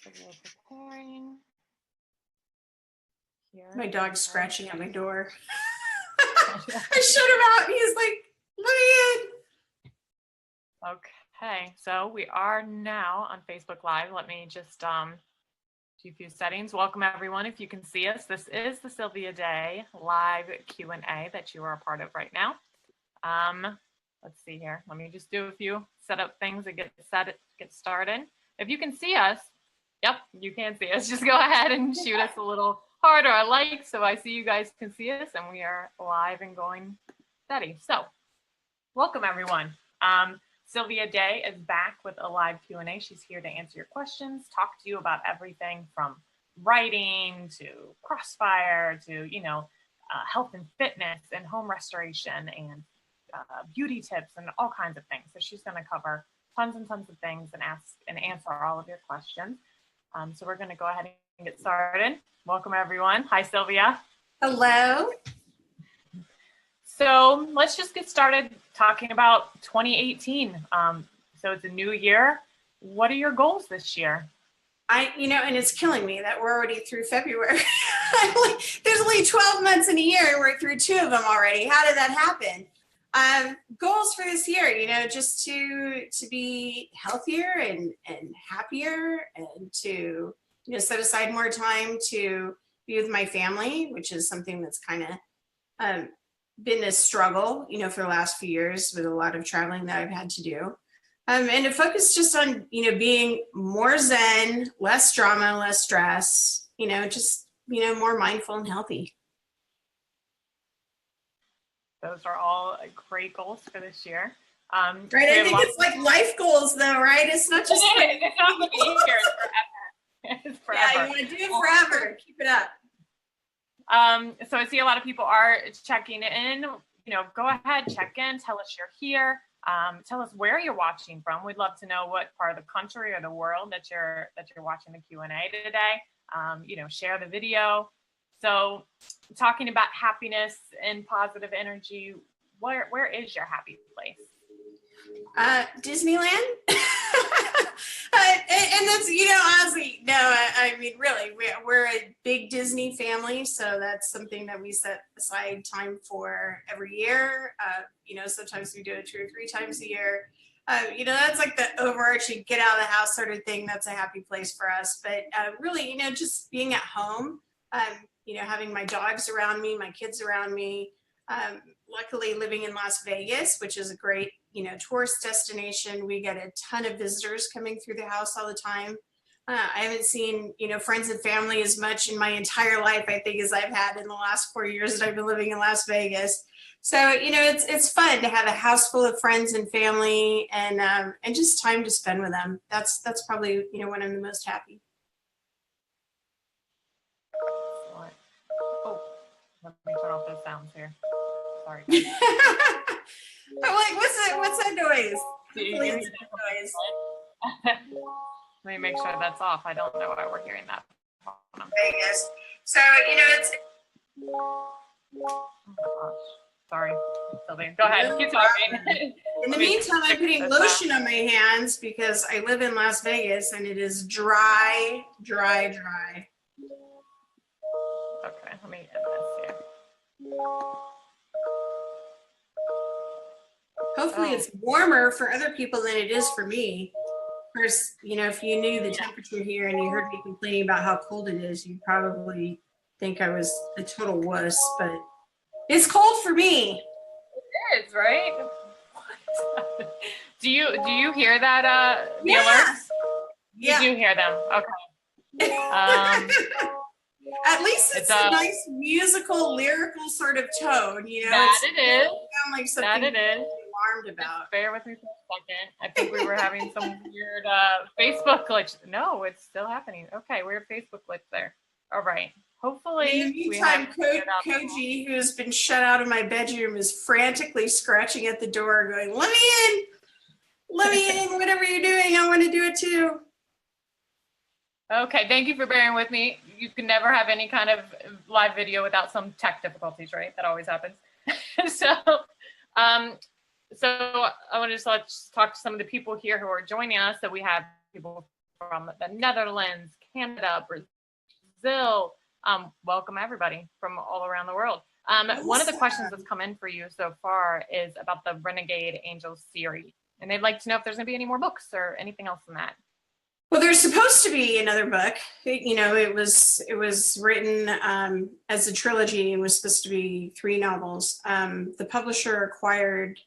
So we're preparing. Here. My dog's scratching at my door. I shut him out. He's like, let me in. Okay, so we are now on Facebook Live. Let me just do a few settings. Welcome everyone. If you can see us, this is the Sylvia Day live Q&A that you are a part of right now. Let's see here. Let me just do a few setup things and get started. If you can see us, yep, you can see us. Just go ahead and shoot us a little heart or a like so I see you guys can see us and we are live and going steady. So welcome everyone. Sylvia Day is back with a live Q&A. She's here to answer your questions, talk to you about everything from writing to crossfire to, health and fitness and home restoration and beauty tips and all kinds of things. So she's going to cover tons and tons of things and ask and answer all of your questions. So we're going to go ahead and get started. Welcome everyone. Hi, Sylvia. Hello. So let's just get started talking about 2018. So it's a new year. What are your goals this year? And it's killing me that we're already through February. There's only 12 months in a year and we're through 2 of them already. How did that happen? Goals for this year, just to be healthier and happier and to, set aside more time to be with my family, which is something that's kind of been a struggle, for the last few years with a lot of traveling that I've had to do. And to focus just on, being more zen, less drama, less stress, just, more mindful and healthy. Those are all great goals for this year. Right, I think it's like life goals though, right? It's not just it's not like a year, it's forever. Yeah, you want to do it forever. Keep it up. So I see a lot of people are checking in. Go ahead, check in, tell us you're here. Tell us where you're watching from. We'd love to know what part of the country or the world that you're watching the Q&A today. Share the video. So talking about happiness and positive energy, where is your happy place? Disneyland. And that's, honestly, no, I mean, really, we're a big Disney family. So that's something that we set aside time for every year. Sometimes we do it 2 or 3 times a year. That's like the overarching get out of the house sort of thing. That's a happy place for us. But really, just being at home, having my dogs around me, my kids around me. Luckily living in Las Vegas, which is a great, tourist destination. We get a ton of visitors coming through the house all the time. I haven't seen, friends and family as much in my entire life, I think, as I've had in the last 4 years that I've been living in Las Vegas. So, it's fun to have a house full of friends and family and just time to spend with them. That's probably, when I'm the most happy. Oh, let me turn off those sounds here. Sorry. I'm like, what's that noise? Let me make sure that's off. I don't know why we're hearing that. Vegas. So, it's. Oh my gosh. Sorry. Sylvia, go ahead. Keep talking. In the meantime, I'm putting lotion on my hands because I live in Las Vegas and it is dry. Okay, let me end this here. Hopefully it's warmer for other people than it is for me. Of course, if you knew the temperature here and you heard me complaining about how cold it is, you'd probably think I was a total wuss, but it's cold for me. It is, right? Do you hear that, the alerts? Yeah. You do hear them. Okay. At least it's a nice musical, lyrical sort of tone, That it is. Sound like something that it is. Alarmed about. Just bear with me for a second. I think we were having some weird Facebook glitch. No, it's still happening. Okay, weird Facebook glitch there. All right. Hopefully. In the meantime, Koji, who's been shut out of my bedroom, is frantically scratching at the door, going, "Let me in, whatever you're doing, I want to do it too." Okay, thank you for bearing with me. You can never have any kind of live video without some tech difficulties, right? That always happens. So I want to just let's talk to some of the people here who are joining us. So we have people from the Netherlands, Canada, Brazil. Welcome everybody from all around the world. One of the questions that's come in for you so far is about the Renegade Angels series, and they'd like to know if there's going to be any more books or anything else in that. Well, there's supposed to be another book. It was written as a trilogy and was supposed to be 3 novels. The publisher acquired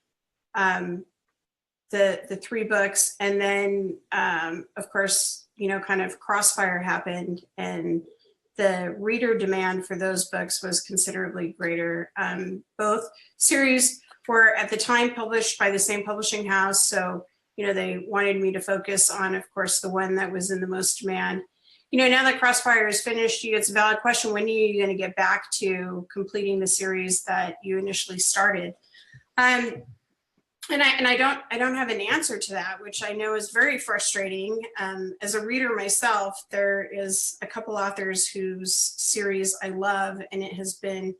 the 3 books, and then of course, kind of crossfire happened, and the reader demand for those books was considerably greater. Both series were at the time published by the same publishing house, so they wanted me to focus on, of course, the one that was in the most demand. Now that Crossfire is finished, it's a valid question: when are you going to get back to completing the series that you initially started? And I don't have an answer to that, which I know is very frustrating. As a reader myself, there is a couple authors whose series I love, and it has been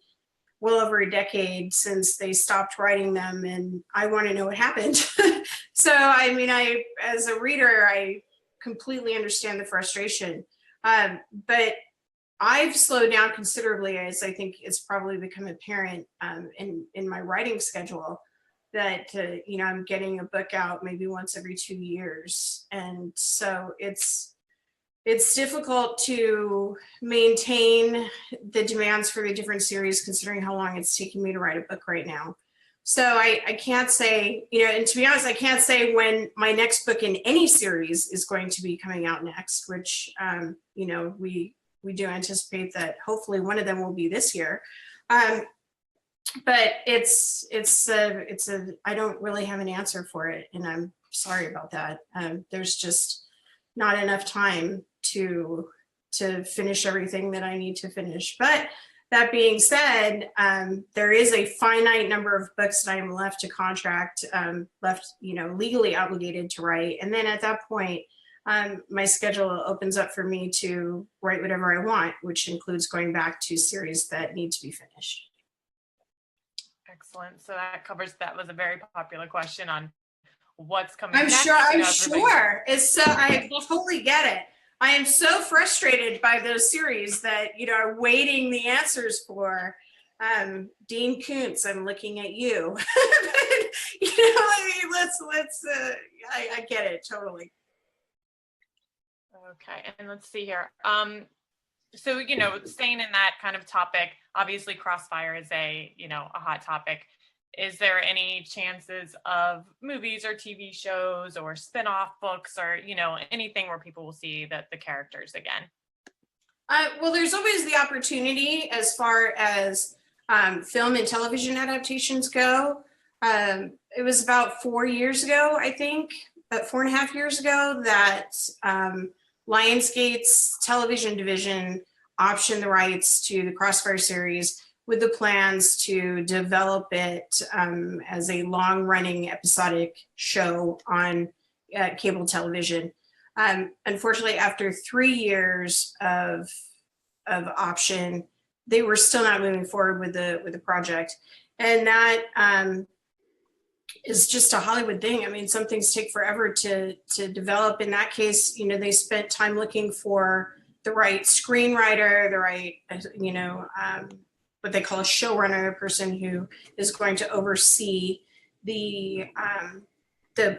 well over a decade since they stopped writing them, and I want to know what happened. So, as a reader, I completely understand the frustration. But I've slowed down considerably, as I think it's probably become apparent in my writing schedule, that I'm getting a book out maybe once every 2 years, and so it's difficult to maintain the demands for the different series, considering how long it's taking me to write a book right now. So I can't say, and to be honest, I can't say when my next book in any series is going to be coming out next, which we do anticipate that hopefully one of them will be this year. But I don't really have an answer for it, and I'm sorry about that. There's just not enough time to finish everything that I need to finish. But that being said, there is a finite number of books that I am left to contract, legally obligated to write. And then at that point, my schedule opens up for me to write whatever I want, which includes going back to series that need to be finished. Excellent. So that was a very popular question on what's coming I'm next. sure. I totally get it. I am so frustrated by those series that are waiting the answers for. Dean Koontz, I'm looking at you. I get it totally. Okay, and let's see here. So staying in that kind of topic, obviously Crossfire is a hot topic. Is there any chances of movies or TV shows or spin-off books or, anything where people will see the characters again? Well, there's always the opportunity as far as film and television adaptations go. It was about 4 years ago, I think, about 4.5 years ago, that Lionsgate's television division optioned the rights to the Crossfire series with the plans to develop it as a long-running episodic show on cable television. Unfortunately, after 3 years of option, they were still not moving forward with the project, and that is just a Hollywood thing. Some things take forever to develop. In that case, they spent time looking for the right screenwriter, the right what they call a showrunner, a person who is going to oversee the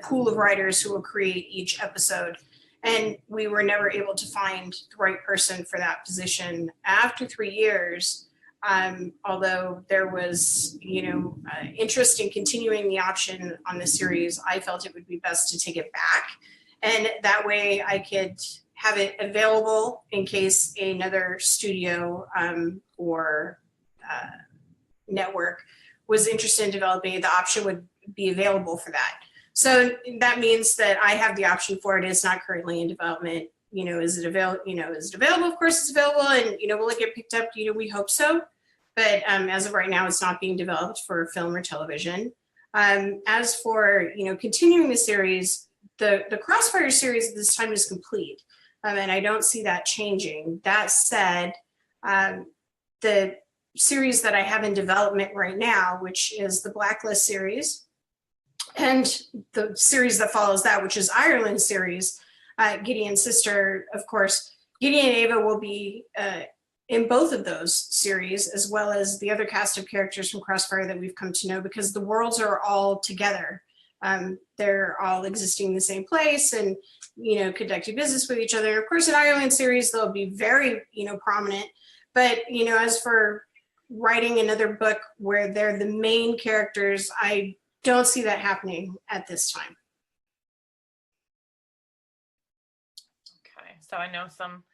pool of writers who will create each episode. And we were never able to find the right person for that position. After 3 years, although there was, interest in continuing the option on the series, I felt it would be best to take it back. And that way I could have it available in case another studio or network was interested in developing it. The option would be available for that. So that means that I have the option for it. It's not currently in development. Is it available? Is it available? Of course it's available, and will it get picked up? We hope so. But as of right now, it's not being developed for film or television. As for continuing the series, the Crossfire series at this time is complete, and I don't see that changing. That said, the series that I have in development right now, which is the Blacklist series, and the series that follows that, which is Ireland series, Gideon's sister, of course. Gideon and Ava will be in both of those series, as well as the other cast of characters from Crossfire that we've come to know, because the worlds are all together. They're all existing in the same place and, conducting business with each other. Of course, in Ireland series, they'll be very, prominent. But, as for writing another book where they're the main characters, I don't see that happening at this time. Okay, so I know some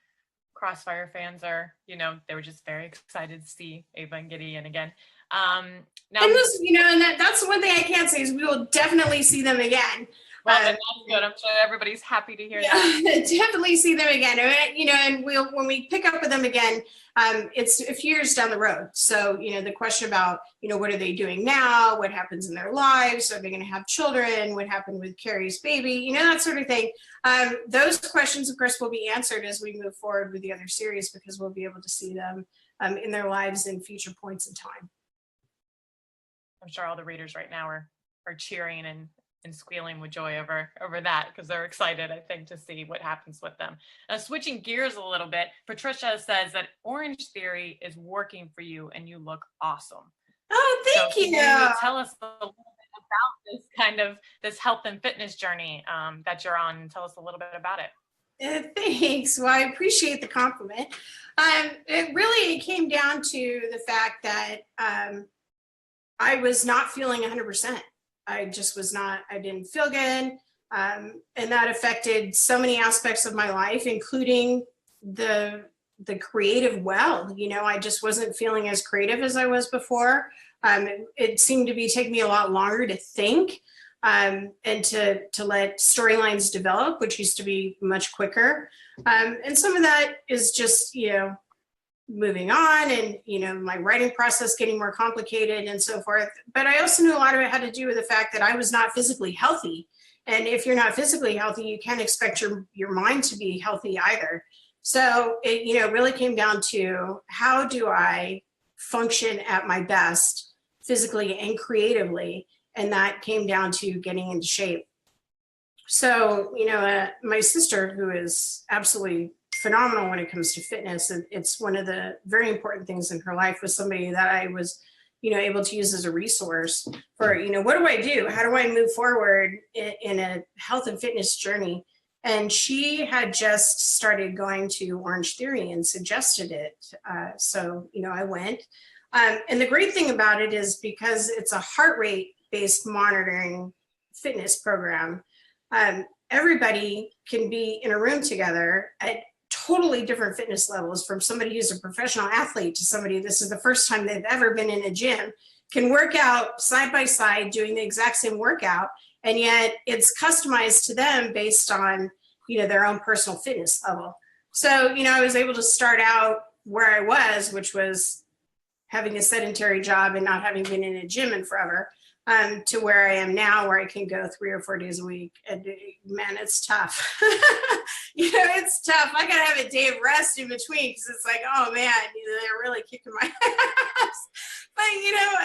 Crossfire fans are, they were just very excited to see Ava and Gideon again. Now, and this, and that's one thing I can't say is we will definitely see them again. Well, that's good. I'm sure everybody's happy to hear that. Definitely see them again. And when we pick up with them again, it's a few years down the road. So, the question about, what are they doing now? What happens in their lives? Are they going to have children? What happened with Carrie's baby? That sort of thing. Those questions, of course, will be answered as we move forward with the other series, because we'll be able to see them in their lives in future points in time. I'm sure all the readers right now are cheering and squealing with joy over that, because they're excited, I think, to see what happens with them. Now, switching gears a little bit, Patricia says that Orange Theory is working for you and you look awesome. Oh, thank you. Can you tell us a little bit about this health and fitness journey that you're on, and tell us a little bit about it. Thanks. Well, I appreciate the compliment. It came down to the fact that I was not feeling 100%. I just was not, I didn't feel good. And that affected so many aspects of my life, including the creative well. I just wasn't feeling as creative as I was before. It seemed to be taking me a lot longer to think and to let storylines develop, which used to be much quicker. And some of that is just, moving on and, my writing process getting more complicated and so forth. But I also knew a lot of it had to do with the fact that I was not physically healthy. And if you're not physically healthy, you can't expect your mind to be healthy either. So it, really came down to, how do I function at my best physically and creatively? And that came down to getting into shape. So, my sister, who is absolutely phenomenal when it comes to fitness, and it's one of the very important things in her life, was somebody that I was, able to use as a resource for, what do I do? How do I move forward in a health and fitness journey? And she had just started going to Orange Theory and suggested it. So, I went. And the great thing about it is, because it's a heart rate based monitoring fitness program, everybody can be in a room together at totally different fitness levels, from somebody who's a professional athlete to somebody this is the first time they've ever been in a gym, can work out side by side doing the exact same workout, and yet it's customized to them based on their own personal fitness level. So I was able to start out where I was, which was having a sedentary job and not having been in a gym in forever, to where I am now, where I can go 3 or 4 days a week. And man, it's tough. It's tough. I gotta have a day of rest in between, because it's like, oh man, they're really kicking my ass. But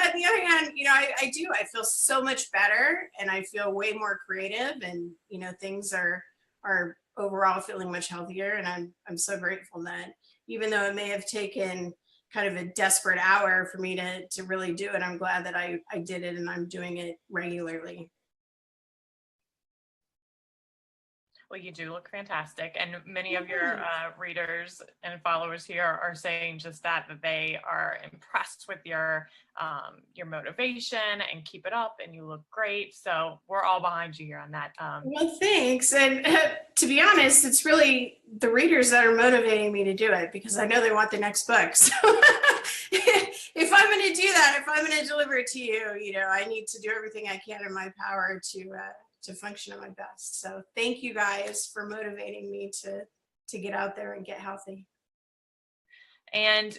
at the other hand, I feel so much better, and I feel way more creative, and things are overall feeling much healthier. And I'm so grateful that, even though it may have taken kind of a desperate hour for me to really do it, I'm glad that I did it, and I'm doing it regularly. Well, you do look fantastic. And many of your readers and followers here are saying just that they are impressed with your motivation, and keep it up, and you look great. So we're all behind you here on that. Well, thanks. And to be honest, it's really the readers that are motivating me to do it, because I know they want the next book. So if I'm going to do that, if I'm going to deliver it to you, I need to do everything I can in my power to function at my best. So thank you guys for motivating me to get out there and get healthy. And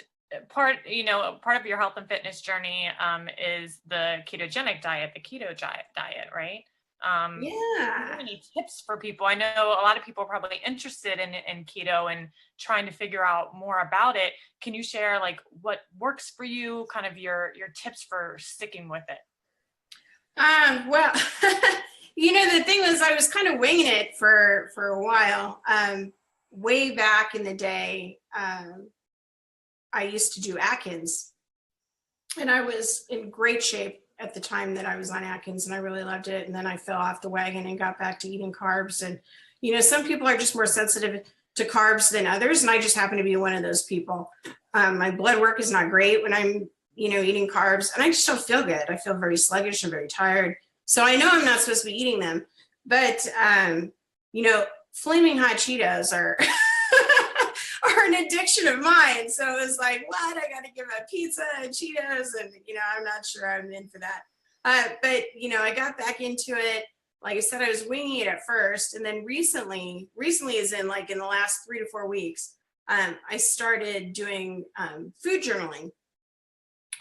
part of your health and fitness journey is the ketogenic diet, the keto diet, right? Yeah. Do you have any tips for people? I know a lot of people are probably interested in keto and trying to figure out more about it. Can you share like what works for you, kind of your tips for sticking with it? Well, The thing was, I was kind of winging it for a while. Way back in the day, I used to do Atkins, and I was in great shape at the time that I was on Atkins, and I really loved it. And then I fell off the wagon and got back to eating carbs. And, some people are just more sensitive to carbs than others. And I just happen to be one of those people. My blood work is not great when I'm, eating carbs, and I just don't feel good. I feel very sluggish and very tired. So I know I'm not supposed to be eating them, but, flaming hot Cheetos are, are an addiction of mine. So it was like, what? I got to give up pizza and Cheetos. And, I'm not sure I'm in for that. But, I got back into it. Like I said, I was winging it at first. And then recently is in the last 3 to 4 weeks, I started doing food journaling.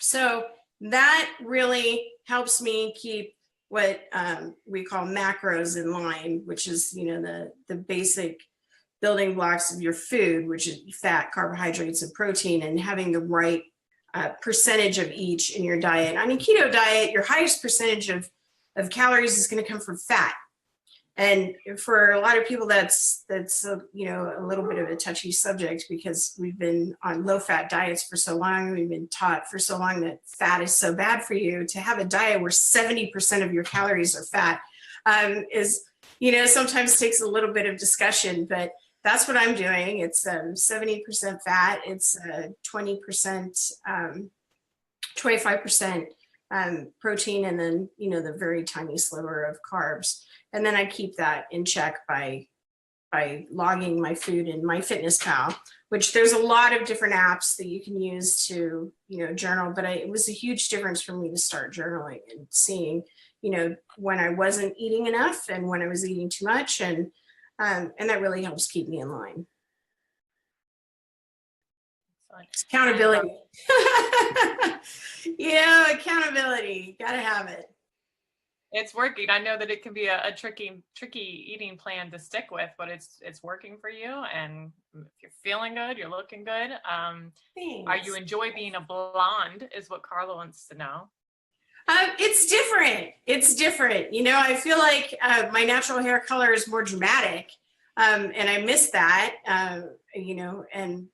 So that really helps me keep what we call macros in line, which is, the basic building blocks of your food, which is fat, carbohydrates, and protein, and having the right percentage of each in your diet. On a keto diet, your highest percentage of calories is going to come from fat. And for a lot of people, that's a little bit of a touchy subject, because we've been on low-fat diets for so long. We've been taught for so long that fat is so bad for you. To have a diet where 70% of your calories are fat is, sometimes takes a little bit of discussion, but that's what I'm doing. It's 70% fat. It's 20%, 25% protein, and then, the very tiny sliver of carbs. And then I keep that in check by logging my food in MyFitnessPal, which there's a lot of different apps that you can use to, journal. But it was a huge difference for me to start journaling and seeing, when I wasn't eating enough and when I was eating too much. And that really helps keep me in line. Accountability. Yeah, accountability. Gotta have it. It's working. I know that it can be a tricky eating plan to stick with, but it's working for you. And if you're feeling good, you're looking good. Are you enjoy being a blonde is what Carla wants to know. It's different. It's different. I feel like my natural hair color is more dramatic. And I miss that, and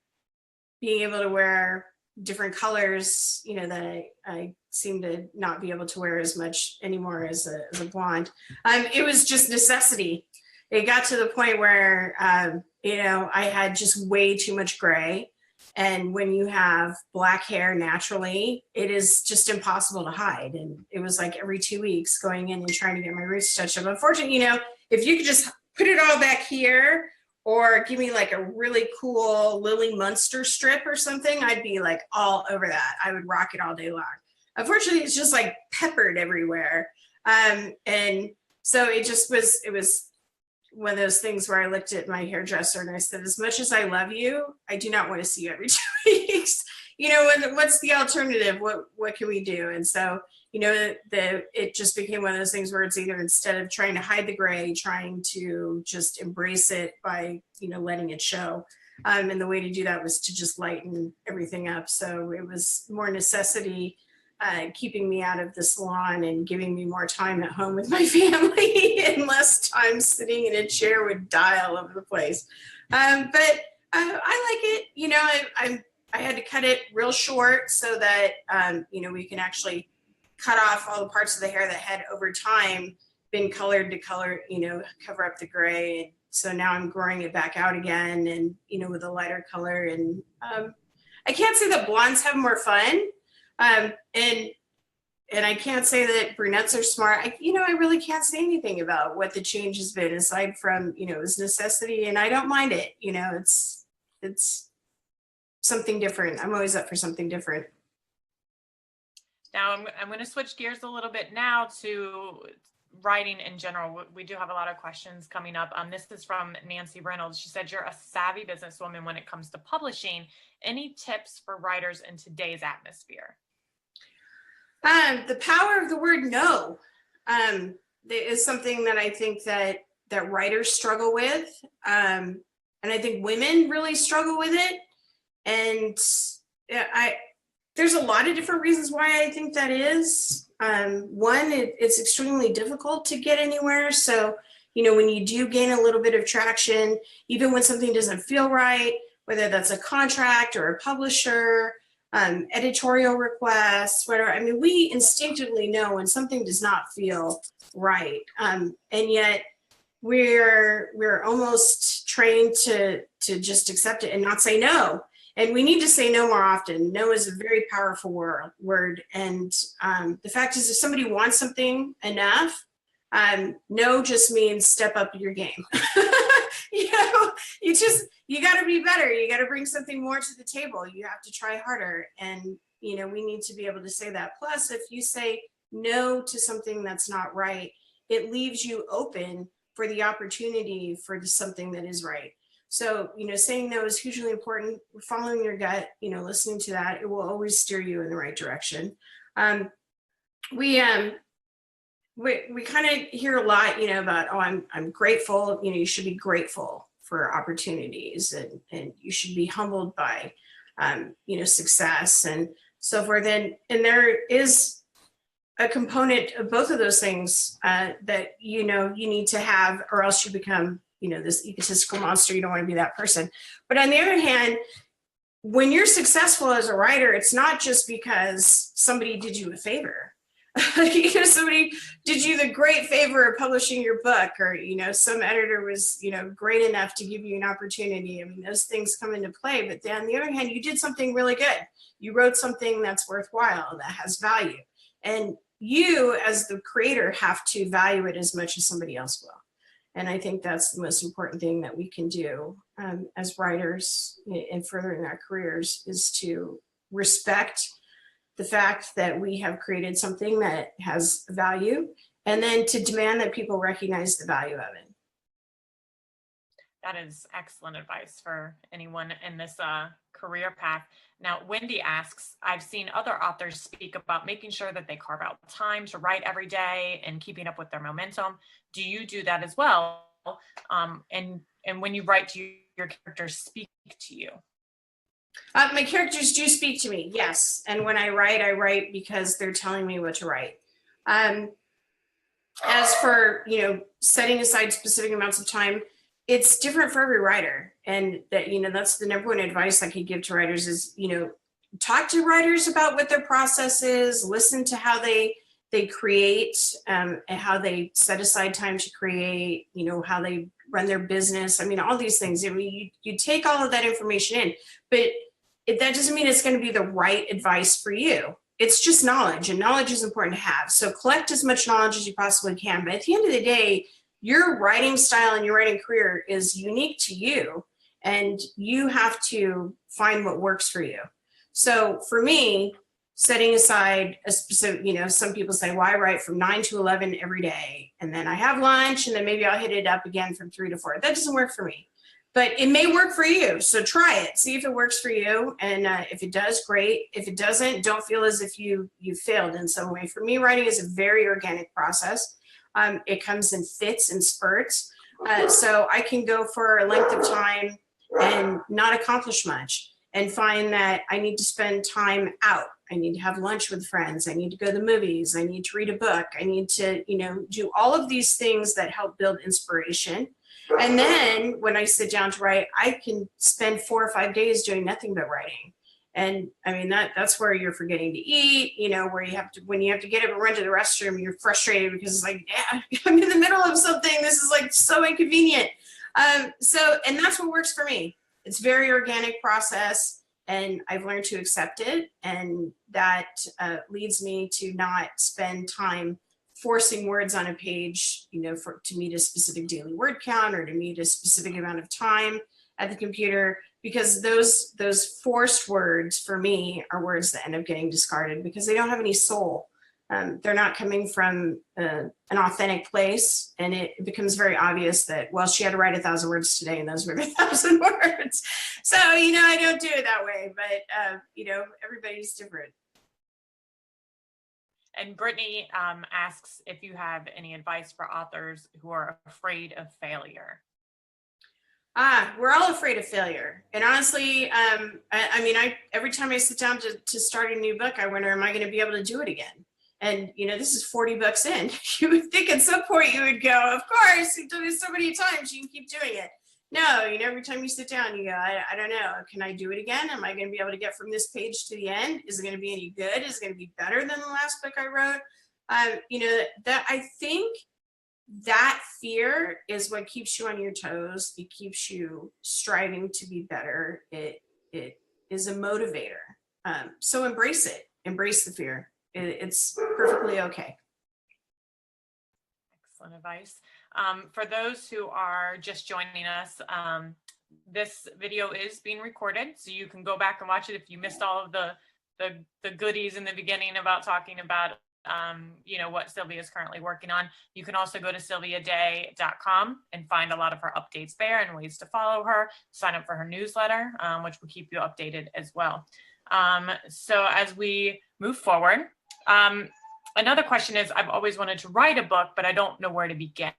being able to wear different colors, that I seem to not be able to wear as much anymore as a blonde. It was just necessity. It got to the point where, I had just way too much gray. And when you have black hair naturally, it is just impossible to hide. And it was like every 2 weeks going in and trying to get my roots touched up. Unfortunately, if you could just put it all back here, or give me like a really cool Lily Munster strip or something, I'd be like all over that. I would rock it all day long. Unfortunately, it's just like peppered everywhere. And so it was one of those things where I looked at my hairdresser and I said, as much as I love you, I do not want to see you every 2 weeks. What's the alternative? What can we do? And so, it just became one of those things where it's either, instead of trying to hide the gray, trying to just embrace it by, letting it show. And the way to do that was to just lighten everything up. So it was more necessity, keeping me out of the salon and giving me more time at home with my family and less time sitting in a chair with dye all over the place. But I like it. I had to cut it real short so that, we can actually cut off all the parts of the hair that had over time been colored to color, cover up the gray. And so now I'm growing it back out again, and, with a lighter color. And I can't say that blondes have more fun. And I can't say that brunettes are smart. I really can't say anything about what the change has been, aside from, it was necessity, and I don't mind it. It's something different. I'm always up for something different. Now I'm going to switch gears a little bit now to writing in general. We do have a lot of questions coming up. This is from Nancy Reynolds. She said, you're a savvy businesswoman when it comes to publishing. Any tips for writers in today's atmosphere? The power of the word no is something that I think that writers struggle with. And I think women really struggle with it. And there's a lot of different reasons why I think that is. One, it's extremely difficult to get anywhere. So, when you do gain a little bit of traction, even when something doesn't feel right, whether that's a contract or a publisher, editorial requests, whatever. I mean, we instinctively know when something does not feel right. And yet we're almost trained to just accept it and not say no. And we need to say no more often. No is a very powerful word. And the fact is, if somebody wants something enough, no just means step up your game. You got to be better. You got to bring something more to the table. You have to try harder. And, we need to be able to say that. Plus, if you say no to something that's not right, it leaves you open for the opportunity for something that is right. So, saying no is hugely important. Following your gut, listening to that, it will always steer you in the right direction. We kind of hear a lot, about, oh, I'm grateful. You should be grateful for opportunities, and you should be humbled by, success and so forth. And there is a component of both of those things that, you need to have, or else you become, this egotistical monster. You don't want to be that person. But on the other hand, when you're successful as a writer, it's not just because somebody did you a favor. Somebody did you the great favor of publishing your book, or, some editor was, great enough to give you an opportunity. I mean, those things come into play. But then on the other hand, you did something really good. You wrote something that's worthwhile, that has value. And you, as the creator, have to value it as much as somebody else will. And I think that's the most important thing that we can do as writers in furthering our careers, is to respect the fact that we have created something that has value, and then to demand that people recognize the value of it. That is excellent advice for anyone in this career path. Now, Wendy asks, I've seen other authors speak about making sure that they carve out time to write every day and keeping up with their momentum. Do you do that as well? And when you write, do your characters speak to you? My characters do speak to me, yes. And when I write because they're telling me what to write. As for, setting aside specific amounts of time, it's different for every writer. And that, that's the number one advice I could give to writers is, talk to writers about what their process is, listen to how they create, and how they set aside time to create, how they run their business. I mean, all these things. I mean, you take all of that information in, but that doesn't mean it's going to be the right advice for you. It's just knowledge, and knowledge is important to have. So collect as much knowledge as you possibly can. But at the end of the day, your writing style and your writing career is unique to you, and you have to find what works for you. So for me, setting aside a specific, some people say, well, I write from 9 to 11 every day, and then I have lunch, and then maybe I'll hit it up again from 3 to 4. That doesn't work for me. But it may work for you. So try it, see if it works for you. And if it does, great. If it doesn't, don't feel as if you failed in some way. For me, writing is a very organic process. It comes in fits and spurts. So I can go for a length of time and not accomplish much, and find that I need to spend time out. I need to have lunch with friends. I need to go to the movies. I need to read a book. I need to, do all of these things that help build inspiration. And then when I sit down to write, I can spend 4 or 5 days doing nothing but writing. And I mean, that's where you're forgetting to eat, where when you have to get up and run to the restroom, you're frustrated because it's like, yeah, I'm in the middle of something. This is like so inconvenient. And that's what works for me. It's very organic process, and I've learned to accept it. And that leads me to not spend time forcing words on a page, to meet a specific daily word count, or to meet a specific amount of time at the computer, because those forced words for me are words that end up getting discarded because they don't have any soul. They're not coming from an authentic place, and it becomes very obvious that, well, she had to write 1,000 words today, and those were 1,000 words. So, I don't do it that way, but, everybody's different. And Brittany asks if you have any advice for authors who are afraid of failure. We're all afraid of failure. And honestly, I every time I sit down to start a new book, I wonder, am I going to be able to do it again? And, you know, this is 40 bucks in. You would think at some point you would go, of course, you've done it so many times, you can keep doing it. No, you know, every time you sit down, you go, I don't know, can I do it again? Am I going to be able to get from this page to the end? Is it going to be any good? Is it going to be better than the last book I wrote? You know, that I think that fear is what keeps you on your toes. It keeps you striving to be better. It is a motivator. So embrace it. Embrace the fear. It's perfectly okay. Excellent advice. For those who are just joining us, this video is being recorded, so you can go back and watch it if you missed all of the goodies in the beginning about talking about you know, what Sylvia is currently working on. You can also go to sylviaday.com and find a lot of her updates there and ways to follow her, sign up for her newsletter, which will keep you updated as well. So as we move forward, another question is, I've always wanted to write a book, but I don't know where to begin.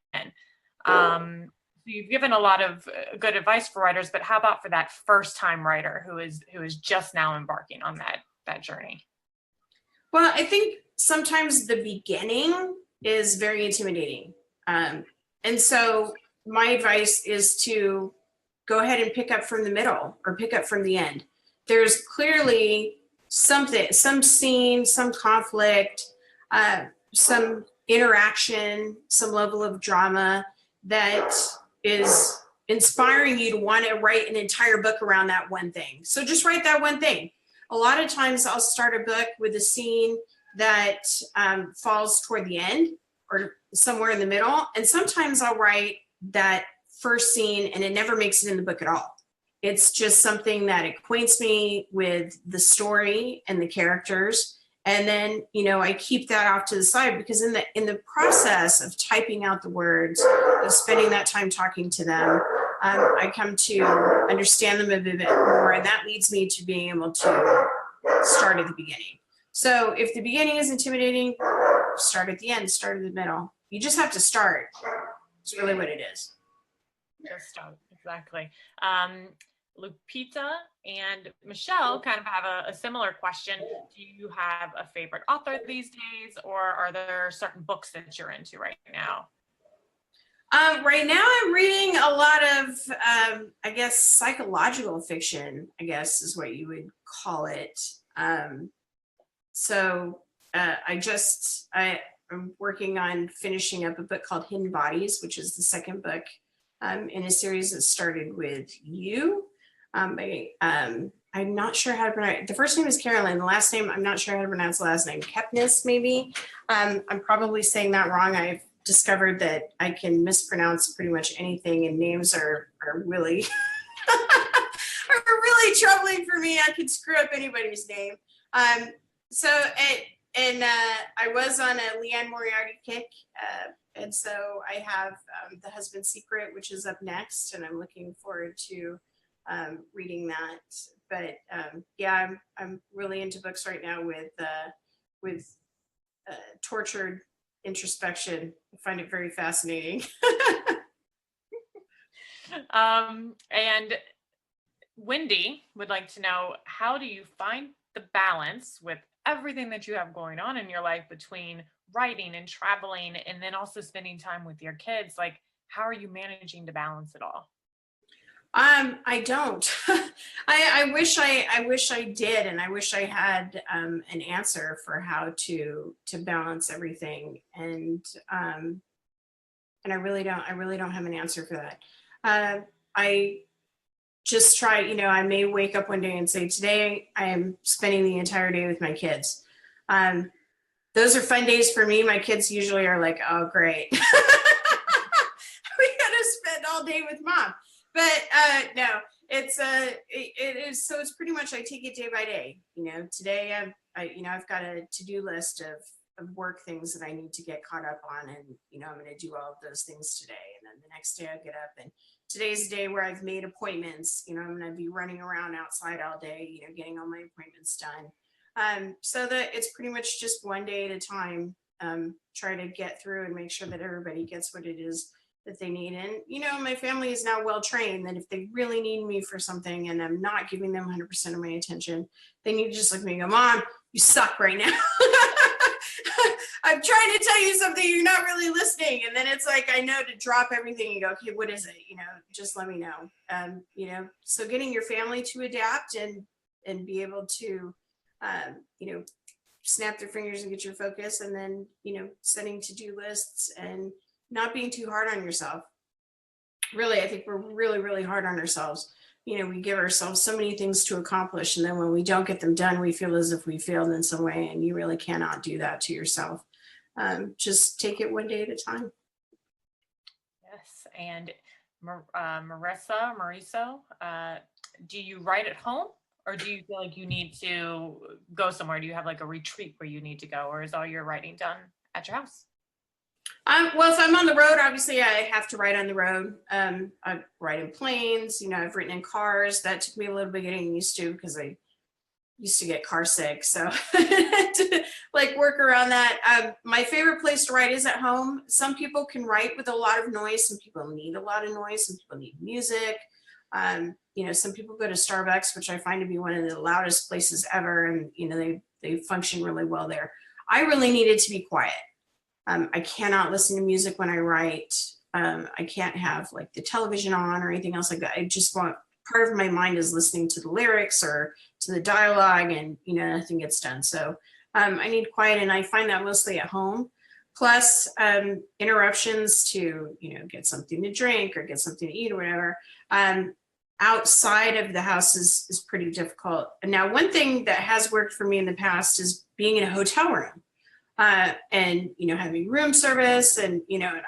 You've given a lot of good advice for writers, but how about for that first time writer who is just now embarking on that journey? Well, I think sometimes the beginning is very intimidating. And so my advice is to go ahead and pick up from the middle or pick up from the end. There's clearly something, some scene, some conflict, some interaction, some level of drama that is inspiring you to want to write an entire book around that one thing. So just write that one thing. A lot of times I'll start a book with a scene that falls toward the end or somewhere in the middle. And sometimes I'll write that first scene and it never makes it in the book at all. It's just something that acquaints me with the story and the characters. And then, you know, I keep that off to the side because in the process of typing out the words, of spending that time talking to them, I come to understand them a bit more, and that leads me to being able to start at the beginning. So if the beginning is intimidating, start at the end, start in the middle. You just have to start. It's really what it is. Just start, exactly. Lupita and Michelle kind of have a similar question. Do you have a favorite author these days, or are there certain books that you're into right now? Right now I'm reading a lot of, I guess, psychological fiction, I guess is what you would call it. So I'm working on finishing up a book called Hidden Bodies, which is the second book in a series that started with you. I'm not sure how to pronounce. The first name is Carolyn. The last name, I'm not sure how to pronounce the last name. Kepnes, maybe. I'm probably saying that wrong. I've discovered that I can mispronounce pretty much anything, and names are really are really troubling for me. I could screw up anybody's name. I was on a Leanne Moriarty kick, and so I have The Husband's Secret, which is up next, and I'm looking forward to reading that. But yeah, I'm really into books right now with tortured introspection. I find it very fascinating. And Wendy would like to know, how do you find the balance with everything that you have going on in your life between writing and traveling and then also spending time with your kids? Like, how are you managing to balance it all? I don't. I wish I did, and I wish I had an answer for how to balance everything, and I really don't have an answer for that. I just try, you know, I may wake up one day and say, today I am spending the entire day with my kids. Those are fun days for me. My kids usually are like, oh, great. We gotta spend all day with mom. But no, it is, so it's pretty much, I take it day by day. You know, today I've got a to-do list of work things that I need to get caught up on, and you know, I'm going to do all of those things today. And then the next day I get up, and today's the day where I've made appointments. You know, I'm going to be running around outside all day, you know, getting all my appointments done. So that it's pretty much just one day at a time. Try to get through and make sure that everybody gets what it is that they need. And, you know, my family is now well trained that if they really need me for something and I'm not giving them 100% of my attention, they need to just look at me and go, Mom, you suck right now. I'm trying to tell you something, you're not really listening. And then it's like, I know to drop everything and go, okay, what is it? Just let me know. So getting your family to adapt and be able to, snap their fingers and get your focus, and then, setting to-do lists and not being too hard on yourself. Really, I think we're really, really hard on ourselves. We give ourselves so many things to accomplish, and then when we don't get them done, we feel as if we failed in some way, and you really cannot do that to yourself. Just take it one day at a time. Yes, and Mariso, do you write at home, or do you feel like you need to go somewhere? Do you have like a retreat where you need to go, or is all your writing done at your house? Well, if I'm on the road, obviously I have to write on the road. I write in planes, I've written in cars. That took me a little bit getting used to, because I used to get car sick. So to like work around that. My favorite place to write is at home. Some people can write with a lot of noise. Some people need a lot of noise. Some people need music. Some people go to Starbucks, which I find to be one of the loudest places ever. And, they function really well there. I really needed to be quiet. I cannot listen to music when I write. I can't have like the television on or anything else like that. I just want, part of my mind is listening to the lyrics or to the dialogue, and nothing gets done. So I need quiet, and I find that mostly at home. Plus interruptions to get something to drink or get something to eat or whatever. Outside of the house is pretty difficult. And now, one thing that has worked for me in the past is being in a hotel room. And having room service, and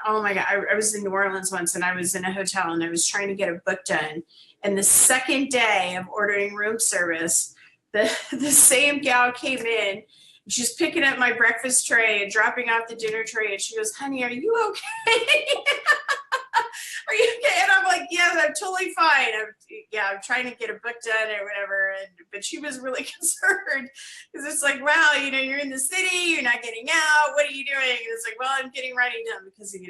oh my God, I was in New Orleans once, and I was in a hotel, and I was trying to get a book done, and the second day of ordering room service, the same gal came in. She's picking up my breakfast tray and dropping off the dinner tray, and she goes, "Honey, are you okay?" Are you okay? And I'm like, yes, I'm totally fine. I'm trying to get a book done or whatever. But she was really concerned, because it's like, wow, you're in the city, you're not getting out. What are you doing? And it's like, well, I'm getting writing done, because it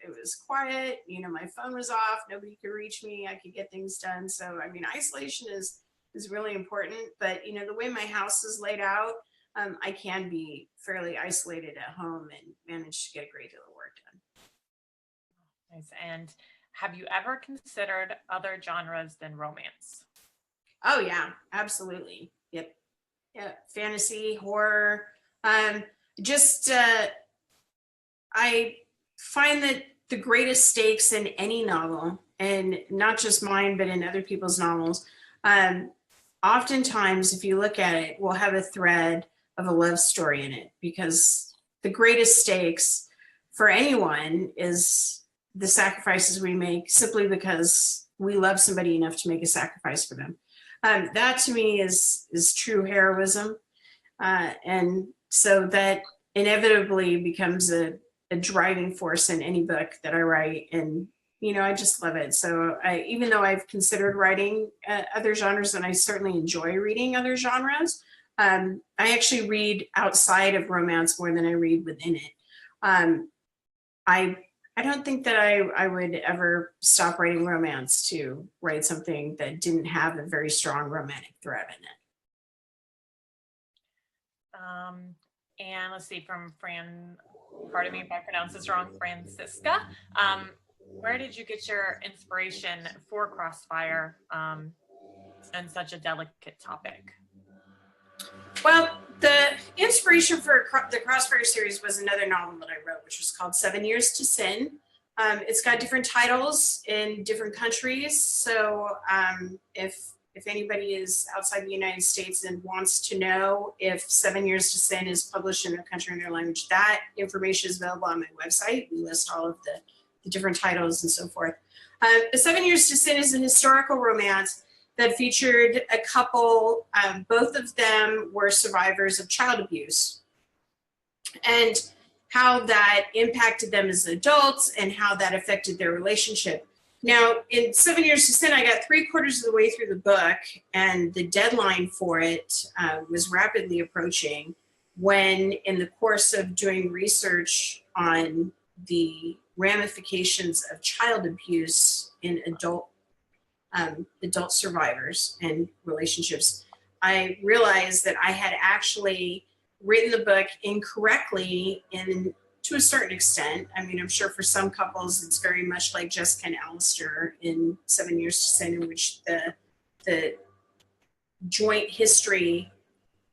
was quiet. My phone was off. Nobody could reach me. I could get things done. So isolation is really important. But the way my house is laid out, I can be fairly isolated at home and manage to get a great deal of work done. Nice. And have you ever considered other genres than romance? Oh yeah, absolutely. Yep. Yeah. Fantasy, horror. I find that the greatest stakes in any novel, and not just mine, but in other people's novels, oftentimes, if you look at it, will have a thread of a love story in it, because the greatest stakes for anyone is the sacrifices we make simply because we love somebody enough to make a sacrifice for them. That to me is true heroism. And so that inevitably becomes a driving force in any book that I write. And, I just love it. So even though I've considered writing other genres, and I certainly enjoy reading other genres, I actually read outside of romance more than I read within it. I don't think that I would ever stop writing romance to write something that didn't have a very strong romantic thread in it. And let's see, from pardon me if I pronounce this wrong, Francisca. Where did you get your inspiration for Crossfire and such a delicate topic? Well, the inspiration for the Crossfire series was another novel that I wrote, which was called 7 Years to Sin. It's got different titles in different countries. So if anybody is outside the United States and wants to know if 7 Years to Sin is published in their country and their language, that information is available on my website. We list all of the different titles and so forth. 7 Years to Sin is an historical romance that featured a couple. Both of them were survivors of child abuse, and how that impacted them as adults and how that affected their relationship. Now, in 7 Years to Sin, I got 3/4 of the way through the book, and the deadline for it was rapidly approaching, when, in the course of doing research on the ramifications of child abuse in adult survivors and relationships, I realized that I had actually written the book incorrectly to a certain extent. I mean, I'm sure for some couples, it's very much like Jessica and Alistair in 7 Years to Sin, in which the joint history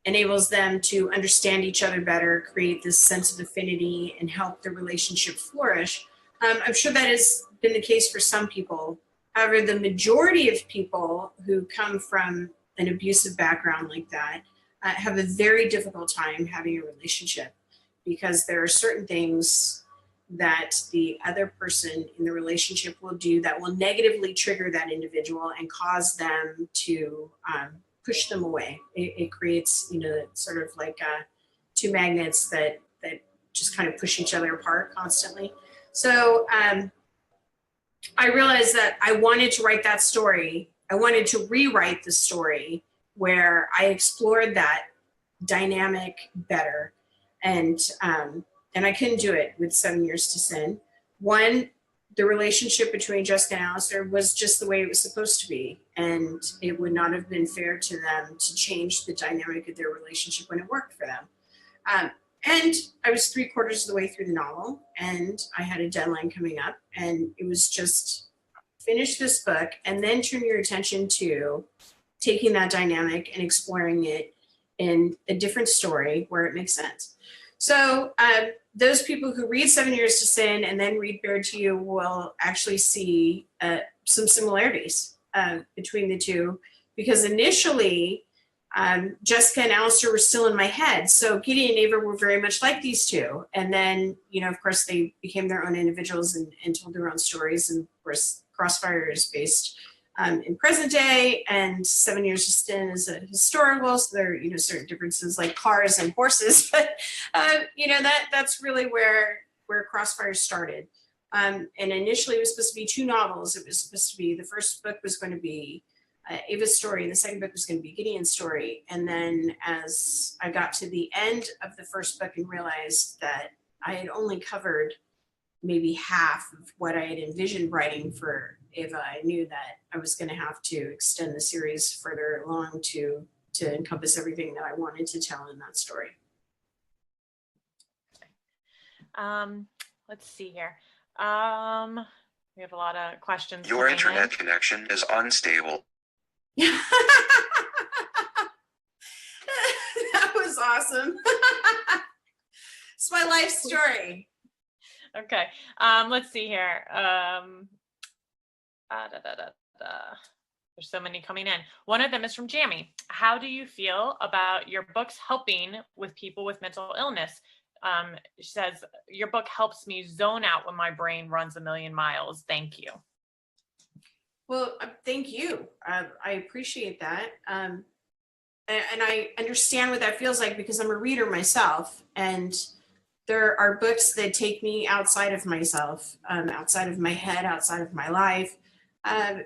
enables them to understand each other better, create this sense of affinity, and help the relationship flourish. I'm sure that has been the case for some people. However, the majority of people who come from an abusive background like that have a very difficult time having a relationship, because there are certain things that the other person in the relationship will do that will negatively trigger that individual and cause them to push them away. It creates, sort of like two magnets that just kind of push each other apart constantly. So I realized that I wanted to write that story. I wanted to rewrite the story where I explored that dynamic better. And I couldn't do it with 7 Years to Sin. One, the relationship between Jessica and Alistair was just the way it was supposed to be. And it would not have been fair to them to change the dynamic of their relationship when it worked for them. And I was 3/4 of the way through the novel, and I had a deadline coming up, and it was just finish this book and then turn your attention to taking that dynamic and exploring it in a different story where it makes sense. So those people who read 7 Years to Sin and then read Bared to You will actually see some similarities between the two, because initially Jessica and Alistair were still in my head. So Gideon and Ava were very much like these two. And then, of course, they became their own individuals and told their own stories. And of course, Crossfire is based in present day, and 7 Years to Sin is a historical. So there are, certain differences like cars and horses, but that's really where Crossfire started. And initially it was supposed to be 2 novels. It was supposed to be, the first book was going to be Ava's story, and the second book was going to be Gideon's story. And then as I got to the end of the first book and realized that I had only covered maybe half of what I had envisioned writing for Ava, I knew that I was going to have to extend the series further along to encompass everything that I wanted to tell in that story. Let's see here. We have a lot of questions. Your internet connection is unstable. That was awesome. It's my life story. Okay. Let's see here. There's so many coming in. One of them is from Jamie. How do you feel about your books helping with people with mental illness? She says, your book helps me zone out when my brain runs a million miles. Thank you. Well, thank you. I appreciate that. And I understand what that feels like, because I'm a reader myself, and there are books that take me outside of myself, outside of my head, outside of my life. And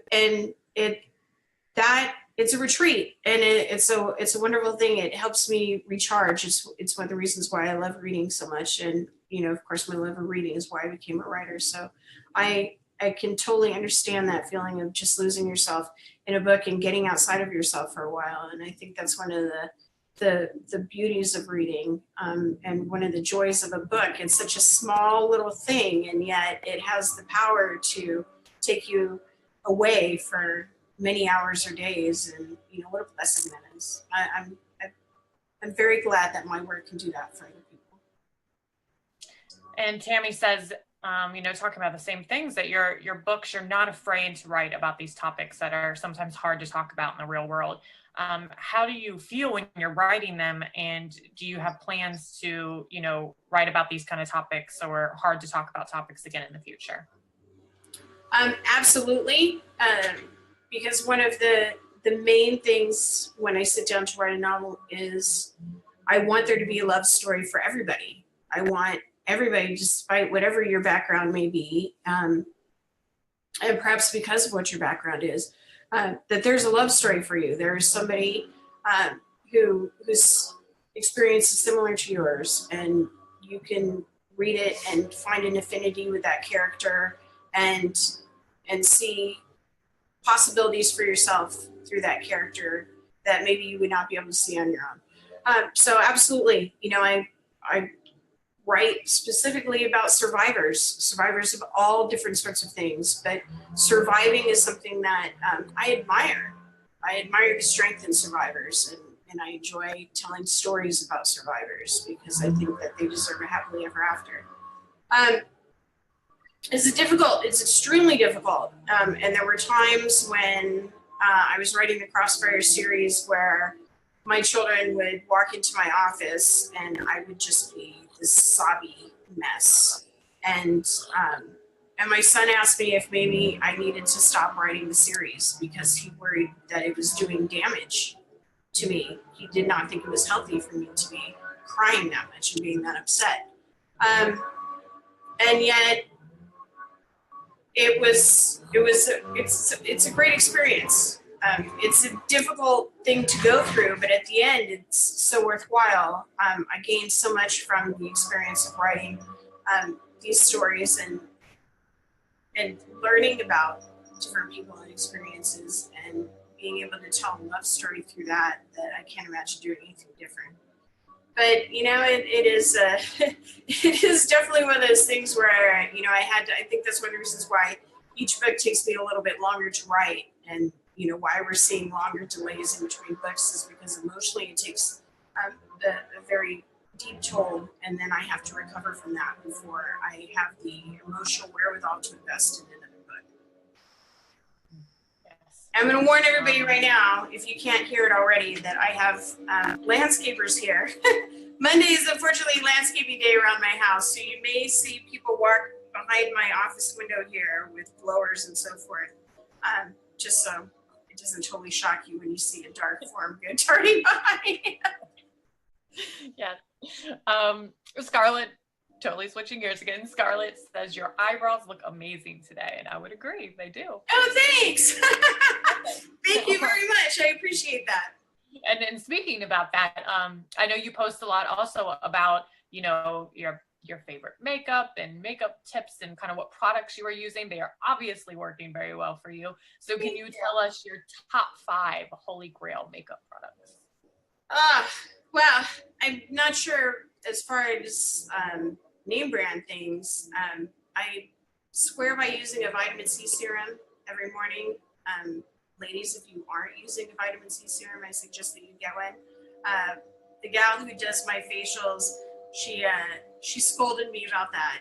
it's a retreat, and it's a wonderful thing. It helps me recharge. It's one of the reasons why I love reading so much. And, of course, my love of reading is why I became a writer. So I can totally understand that feeling of just losing yourself in a book and getting outside of yourself for a while. And I think that's one of the beauties of reading, and one of the joys of a book. It's such a small little thing, and yet it has the power to take you away for many hours or days. And what a blessing that is. I'm very glad that my work can do that for other people. And Tammy says, talking about the same things, that your books, you're not afraid to write about these topics that are sometimes hard to talk about in the real world. How do you feel when you're writing them? And do you have plans to, write about these kind of topics, or hard to talk about topics again in the future? Absolutely. Because one of the main things when I sit down to write a novel is I want there to be a love story for everybody. I want everybody, despite whatever your background may be, and perhaps because of what your background is, that there's a love story for you. There's somebody whose experience is similar to yours, and you can read it and find an affinity with that character and see possibilities for yourself through that character that maybe you would not be able to see on your own. So absolutely, I write specifically about survivors of all different sorts of things, but surviving is something that I admire. I admire the strength in survivors, and I enjoy telling stories about survivors because I think that they deserve a happily ever after. It's extremely difficult. And there were times when I was writing the Crossfire series where my children would walk into my office and I would just be this sobby mess. And my son asked me if maybe I needed to stop writing the series because he worried that it was doing damage to me. He did not think it was healthy for me to be crying that much and being that upset. And yet it's a great experience. It's a difficult thing to go through, but at the end, it's so worthwhile. I gained so much from the experience of writing these stories and learning about different people and experiences and being able to tell a love story through that I can't imagine doing anything different. But it is it is definitely one of those things where I think that's one of the reasons why each book takes me a little bit longer to write, and why we're seeing longer delays in between books is because emotionally it takes a very deep toll, and then I have to recover from that before I have the emotional wherewithal to invest in another book. Yes. I'm going to warn everybody right now, if you can't hear it already, that I have landscapers here. Monday is unfortunately landscaping day around my house, so you may see people walk behind my office window here with blowers and so forth, just so it doesn't totally shock you when you see a dark form go darting by. Yeah. Scarlett, totally switching gears again. Scarlett says your eyebrows look amazing today, and I would agree, they do. Oh, thanks. Thank you very much. I appreciate that. And speaking about that, I know you post a lot also about your favorite makeup and makeup tips and kind of what products you are using. They are obviously working very well for you. So can you tell us your top 5 holy grail makeup products? Well, I'm not sure as far as name brand things. I swear by using a vitamin C serum every morning. Ladies, if you aren't using a vitamin C serum, I suggest that you get one. The gal who does my facials, she scolded me about that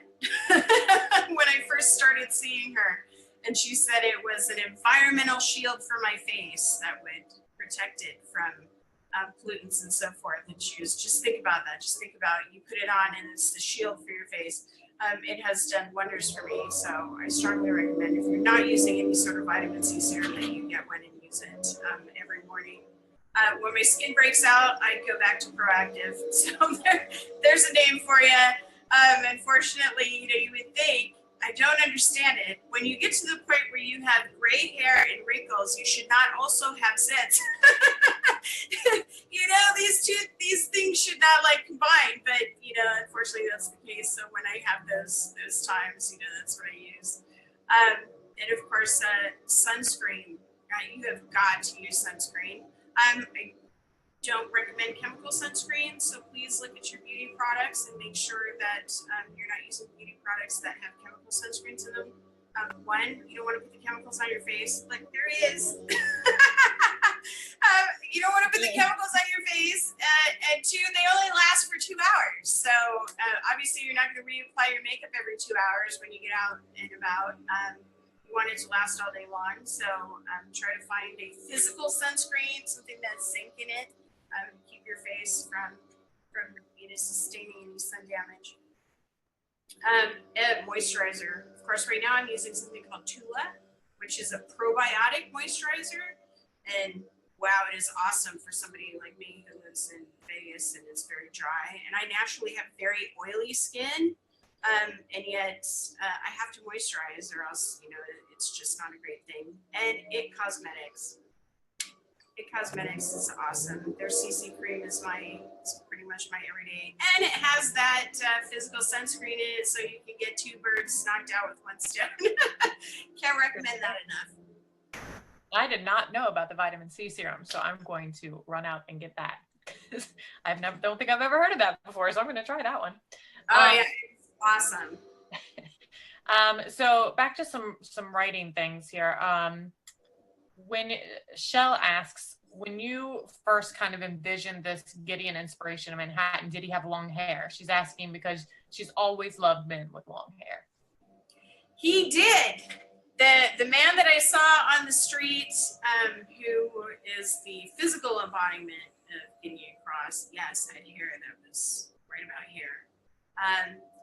when I first started seeing her. And she said it was an environmental shield for my face that would protect it from pollutants and so forth. And she was, just think about that. Just think about it. You put it on and it's the shield for your face. It has done wonders for me. So I strongly recommend if you're not using any sort of vitamin C serum that you get one and use it every morning. When my skin breaks out, I go back to Proactive. So there's a name for you. Unfortunately, you would think, I don't understand it. When you get to the point where you have gray hair and wrinkles, you should not also have zits. These things should not combine, but unfortunately that's the case. So when I have those times, that's what I use. And of course, sunscreen. You have got to use sunscreen. I don't recommend chemical sunscreen, so please look at your beauty products and make sure that you're not using beauty products that have chemical sunscreens in them. One, you don't want to put the chemicals on your face. Like, there he is. You don't want to put the chemicals on your face. And 2, they only last for 2 hours. So obviously you're not going to reapply your makeup every 2 hours when you get out and about. You want it to last all day long. So try to find a physical sunscreen, something that's zinc in it. Keep your face from sustaining any sun damage. Moisturizer. Of course, right now I'm using something called Tula, which is a probiotic moisturizer. And wow, it is awesome for somebody like me who lives in Vegas and it's very dry. And I naturally have very oily skin. And yet I have to moisturize or else, it's just not a great thing. And It Cosmetics. It Cosmetics is awesome. Their CC cream is pretty much my everyday. And it has that physical sunscreen in it so you can get 2 birds knocked out with 1 stone. Can't recommend that enough. I did not know about the vitamin C serum, so I'm going to run out and get that. Don't think I've ever heard of that before, so I'm going to try that one. Oh yeah, it's awesome. So back to some writing things here. When Shell asks, when you first kind of envisioned this Gideon inspiration in Manhattan, did he have long hair? She's asking because she's always loved men with long hair. He did. The man that I saw on the street, who is the physical embodiment of Gideon Cross, yes, I had hair that was right about here.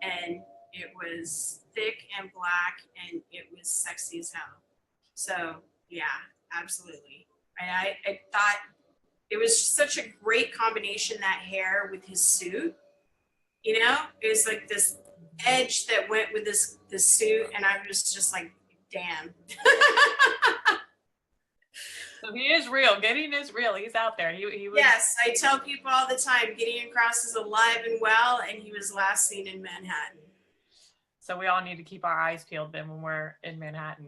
And it was thick and black, and it was sexy as hell. So yeah, absolutely. I thought it was such a great combination, that hair with his suit. You know, it was like this edge that went with this suit, and I was just like, damn. So he is real. Gideon is real. He's out there. He was... Yes, I tell people all the time, Gideon Cross is alive and well, and he was last seen in Manhattan. So we all need to keep our eyes peeled then when we're in Manhattan.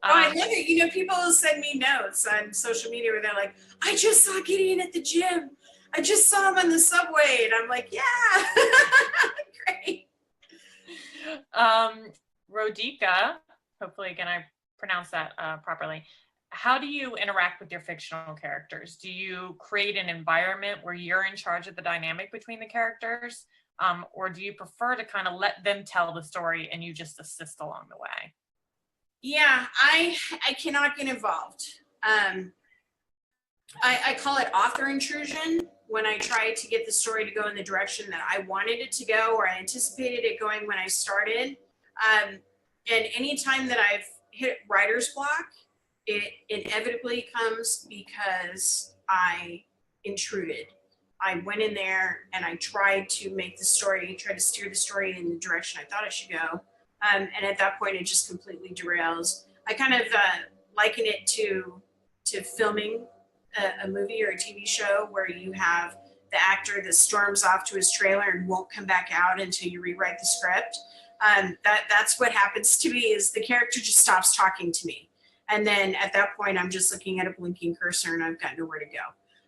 Oh, I love it. You know, people will send me notes on social media where they're like, I just saw Gideon at the gym. I just saw him on the subway. And I'm like, yeah, great. Rodika, hopefully, again, I pronounced that properly. How do you interact with your fictional characters? Do you create an environment where you're in charge of the dynamic between the characters? Or do you prefer to kind of let them tell the story and you just assist along the way? Yeah, I cannot get involved. I call it author intrusion when I try to get the story to go in the direction that I wanted it to go, or I anticipated it going when I started. And anytime that I've hit writer's block, it inevitably comes because I intruded. I went in there and I tried to make the story, tried to steer the story in the direction I thought it should go. And at that point, it just completely derails. I kind of liken it to filming a movie or a TV show where you have the actor that storms off to his trailer and won't come back out until you rewrite the script. That's what happens to me, is the character just stops talking to me. And then at that point, I'm just looking at a blinking cursor and I've got nowhere to go.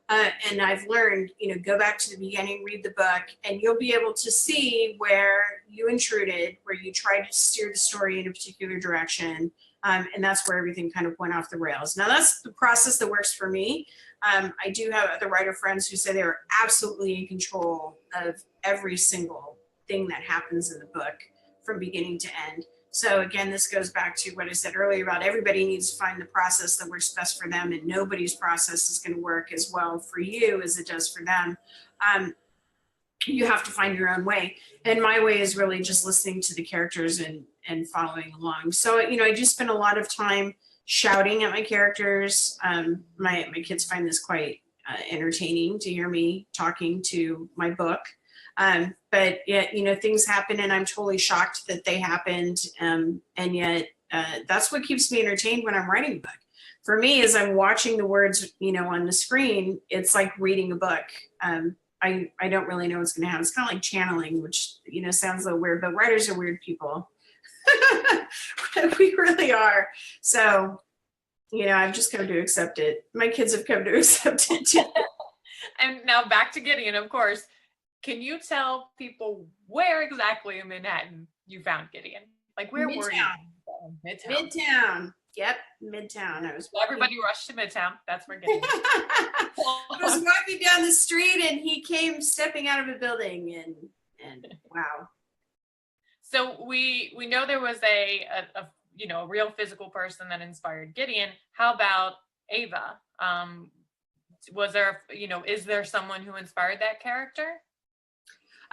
And I've learned, go back to the beginning, read the book, and you'll be able to see where you intruded, where you tried to steer the story in a particular direction. And that's where everything kind of went off the rails. Now, that's the process that works for me. I do have other writer friends who say they are absolutely in control of every single thing that happens in the book from beginning to end. So again, this goes back to what I said earlier about everybody needs to find the process that works best for them, and nobody's process is going to work as well for you as it does for them. You have to find your own way. And my way is really just listening to the characters and following along. So, I do spend a lot of time shouting at my characters. My kids find this quite entertaining to hear me talking to my book. But yet, things happen and I'm totally shocked that they happened. And yet that's what keeps me entertained when I'm writing a book. For me, as I'm watching the words, on the screen, it's like reading a book. I don't really know what's going to happen. It's kind of like channeling, which, sounds a little weird, but writers are weird people. We really are. So, I've just come to accept it. My kids have come to accept it too. And now back to Gideon, of course. Can you tell people where exactly in Manhattan you found Gideon? Like, where were you? Midtown. Yep, Midtown. Everybody rushed to Midtown. That's where Gideon I was walking down the street and he came stepping out of a building and wow. So we know there was a real physical person that inspired Gideon. How about Ava? Was there, is there someone who inspired that character?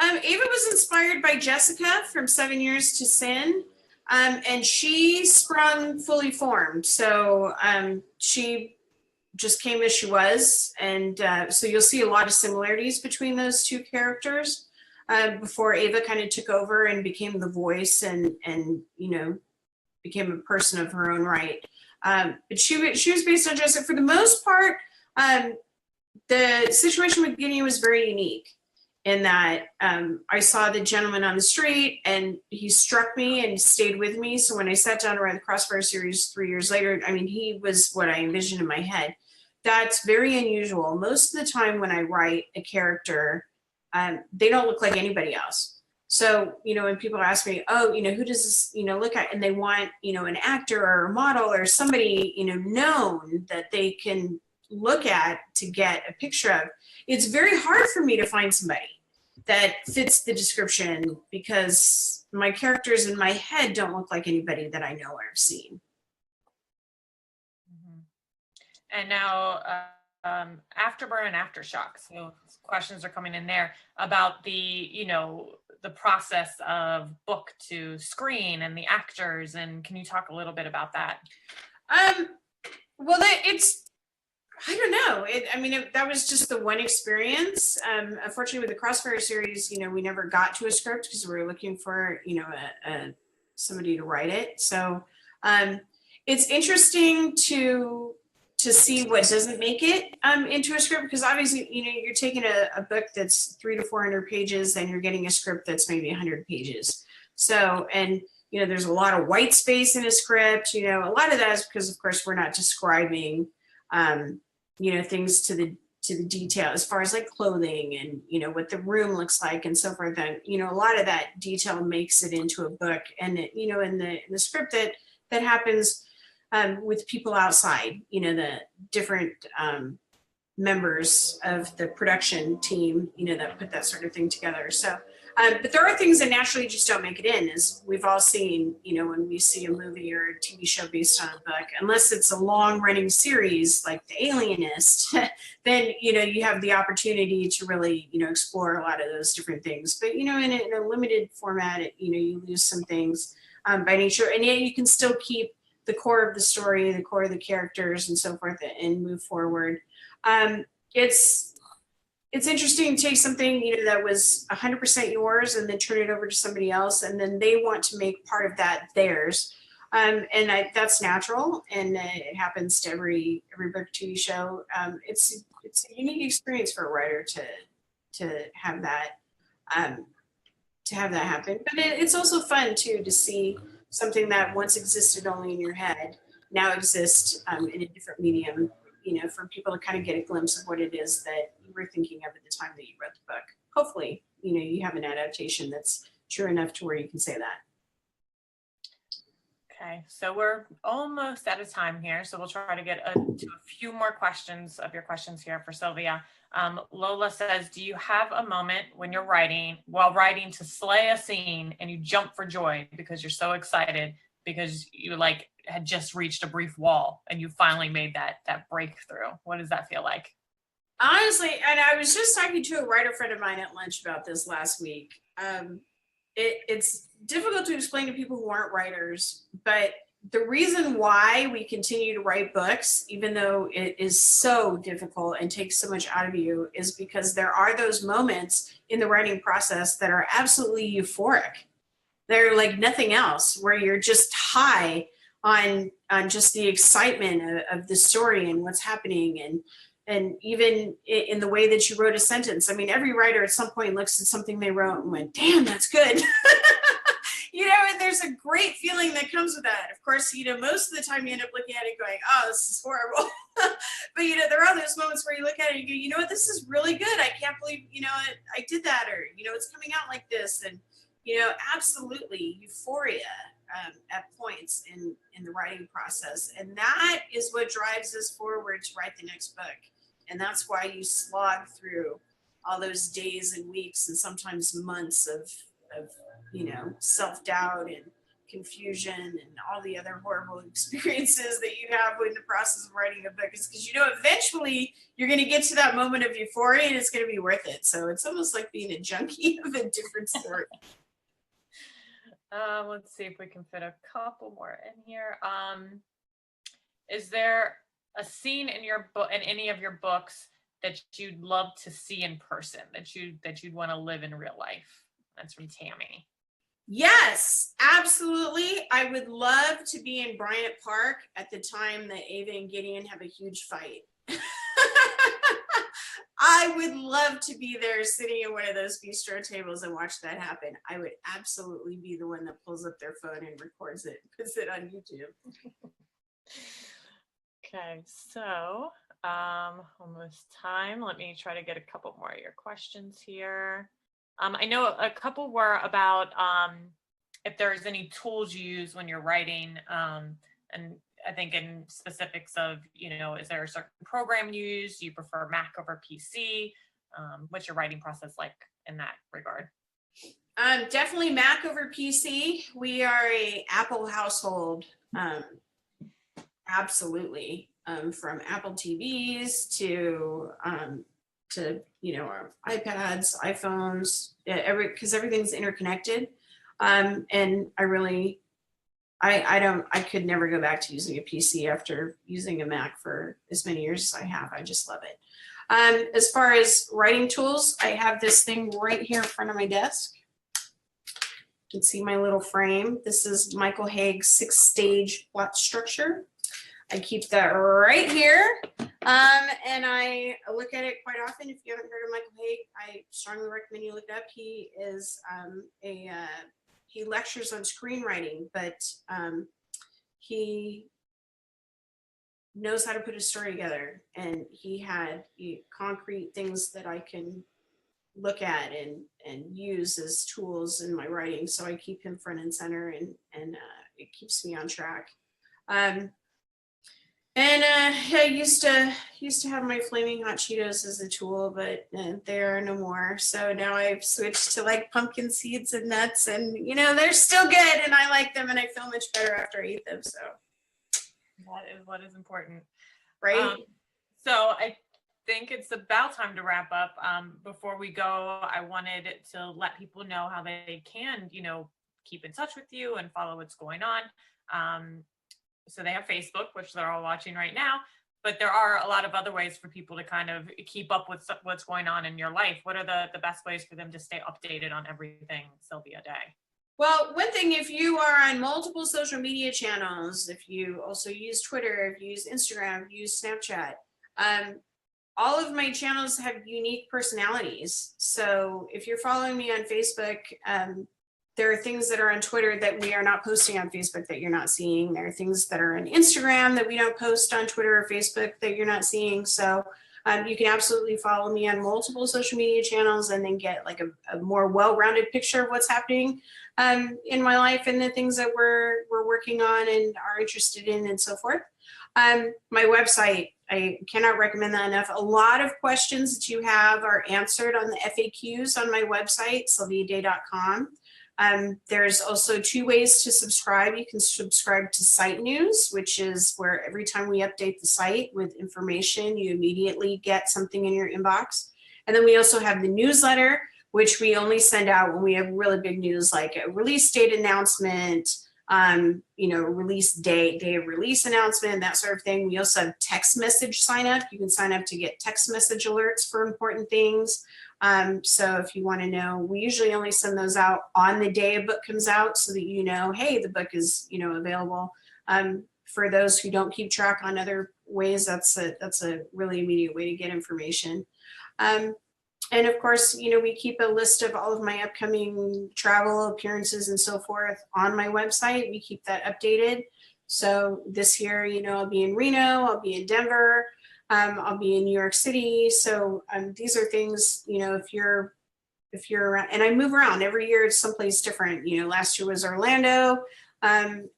Ava was inspired by Jessica from 7 Years to Sin, and she sprung fully formed. So she just came as she was, and so you'll see a lot of similarities between those two characters before Ava kind of took over and became the voice and became a person of her own right. But she was based on Jessica. For the most part, the situation with Gideon was very unique. In that I saw the gentleman on the street and he struck me and stayed with me. So when I sat down to write the Crossfire series 3 years later, he was what I envisioned in my head. that's very unusual. Most of the time when I write a character, they don't look like anybody else. So, when people ask me, oh, who does this, look at, and they want, an actor or a model or somebody, known that they can look at to get a picture of, it's very hard for me to find somebody that fits the description because my characters in my head don't look like anybody that I know or have seen. And now afterburn and aftershock. So questions are coming in there about the, the process of book to screen and the actors. And can you talk a little bit about that? Well, I don't know. That was just the one experience. Unfortunately, with the Crossfire series, we never got to a script because we were looking for, somebody to write it. So it's interesting to see what doesn't make it into a script, because obviously, you're taking a book that's 300 to 400 pages and you're getting a script that's maybe 100 pages. So, and there's a lot of white space in a script. A lot of that is because, of course, we're not describing things to the detail as far as like clothing and what the room looks like and so forth. And a lot of that detail makes it into a book. And in the script that happens with people outside, the different members of the production team, that put that sort of thing together. So, but there are things that naturally just don't make it in, as we've all seen, when we see a movie or a TV show based on a book, unless it's a long running series like The Alienist, then, you have the opportunity to really, explore a lot of those different things. But, in a limited format, you lose some things by nature, and yet you can still keep the core of the story, the core of the characters and so forth, and move forward. It's interesting to take something, that was 100% yours and then turn it over to somebody else, and then they want to make part of that theirs. That's natural, and it happens to every book, TV show. It's a unique experience for a writer to have that happen. But it's also fun too to see something that once existed only in your head now exists in a different medium, for people to kind of get a glimpse of what it is that you were thinking of at the time that you wrote the book. Hopefully, you have an adaptation that's true enough to where you can say that. Okay, so we're almost out of time here, so we'll try to get to a few more questions of your questions here for Sylvia. Lola says, do you have a moment when you're while writing to slay a scene and you jump for joy because you're so excited because you had just reached a brief wall and you finally made that breakthrough? What does that feel like? Honestly, and I was just talking to a writer friend of mine at lunch about this last week. It's difficult to explain to people who aren't writers, but the reason why we continue to write books, even though it is so difficult and takes so much out of you, is because there are those moments in the writing process that are absolutely euphoric. They're like nothing else, where you're just high on just the excitement of the story and what's happening, and even in the way that you wrote a sentence. I mean, every writer at some point looks at something they wrote and went, damn, that's good. And there's a great feeling that comes with that. Of course, most of the time you end up looking at it going, oh, this is horrible. But, there are those moments where you look at it and you go, you know what, this is really good. I can't believe, I did that, or, it's coming out like this. And, absolutely euphoria at points in the writing process. And that is what drives us forward to write the next book. And that's why you slog through all those days and weeks and sometimes months of self-doubt and confusion and all the other horrible experiences that you have in the process of writing a book. It's because eventually you're going to get to that moment of euphoria and it's going to be worth it. So it's almost like being a junkie of a different sort. Let's see if we can fit a couple more in here. Is there a scene in your book, in any of your books, that you'd love to see in person, that you'd want to live in real life? That's from Tammy. Yes, absolutely. I would love to be in Bryant Park at the time that Ava and Gideon have a huge fight. I would love to be there sitting at one of those bistro tables and watch that happen. I would absolutely be the one that pulls up their phone and records it and puts it on YouTube. Okay, so Almost time. Let me try to get a couple more of your questions here. I know a couple were about if there's any tools you use when you're writing, and I think in specifics of, is there a certain program you use? Do you prefer Mac over PC? What's your writing process like in that regard? Definitely Mac over PC. We are a Apple household. Absolutely. From Apple TVs to our iPads, iPhones, because everything's interconnected. And I could never go back to using a PC after using a Mac for as many years as I have. I just love it. As far as writing tools, I have this thing right here in front of my desk. You can see my little frame. This is Michael Haig's 6-stage plot structure. I keep that right here, and I look at it quite often. If you haven't heard of Michael Haig, I strongly recommend you look it up. He is he lectures on screenwriting, but he knows how to put a story together, and he had concrete things that I can look at and use as tools in my writing. So I keep him front and center, and it keeps me on track. I used to have my flaming hot Cheetos as a tool, but they are no more. So now I've switched to like pumpkin seeds and nuts, and they're still good, and I like them, and I feel much better after I eat them. So that is what is important, right? So I think it's about time to wrap up. Before we go, I wanted to let people know how they can, keep in touch with you and follow what's going on. So they have Facebook, which they're all watching right now, but there are a lot of other ways for people to kind of keep up with what's going on in your life. What are the best ways for them to stay updated on everything Sylvia Day? Well, one thing, if you are on multiple social media channels, if you also use Twitter, if you use Instagram, if you use Snapchat, all of my channels have unique personalities. So if you're following me on Facebook, there are things that are on Twitter that we are not posting on Facebook that you're not seeing. There are things that are on Instagram that we don't post on Twitter or Facebook that you're not seeing. So you can absolutely follow me on multiple social media channels and then get like a more well-rounded picture of what's happening in my life and the things that we're working on and are interested in and so forth. My website, I cannot recommend that enough. A lot of questions that you have are answered on the FAQs on my website, sylviaday.com. There's also 2 ways to subscribe. You can subscribe to site news, which is where every time we update the site with information, you immediately get something in your inbox. And then we also have the newsletter, which we only send out when we have really big news, like a release date announcement, release day of release announcement, that sort of thing. We also have text message sign up. You can sign up to get text message alerts for important things. So if you want to know, we usually only send those out on the day a book comes out so that hey, the book is, available. For those who don't keep track on other ways, that's a really immediate way to get information. And of course, we keep a list of all of my upcoming travel appearances and so forth on my website. We keep that updated. So this year, I'll be in Reno, I'll be in Denver, I'll be in New York City. So these are things, if you're around, and I move around every year, it's someplace different. Last year was Orlando, and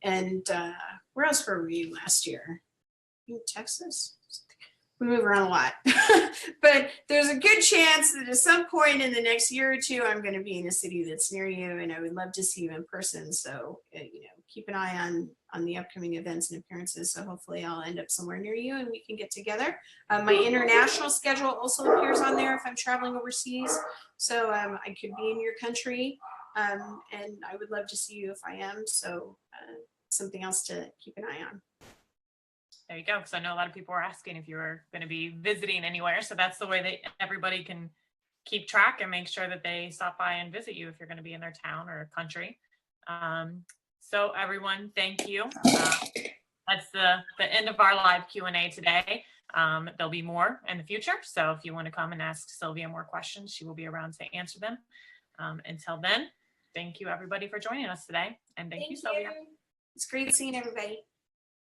where else were we last year? In Texas? We move around a lot, but there's a good chance that at some point in the next year or two, I'm going to be in a city that's near you, and I would love to see you in person. So, keep an eye on the upcoming events and appearances. So hopefully I'll end up somewhere near you and we can get together. My international schedule also appears on there if I'm traveling overseas. So I could be in your country, and I would love to see you if I am. So something else to keep an eye on. There you go. Because I know a lot of people are asking if you were going to be visiting anywhere. So that's the way that everybody can keep track and make sure that they stop by and visit you if you're going to be in their town or country. So everyone, thank you. That's the end of our live Q&A today. There'll be more in the future. So if you want to come and ask Sylvia more questions, she will be around to answer them. Until then, thank you everybody for joining us today. And thank you, Sylvia. It's great seeing everybody.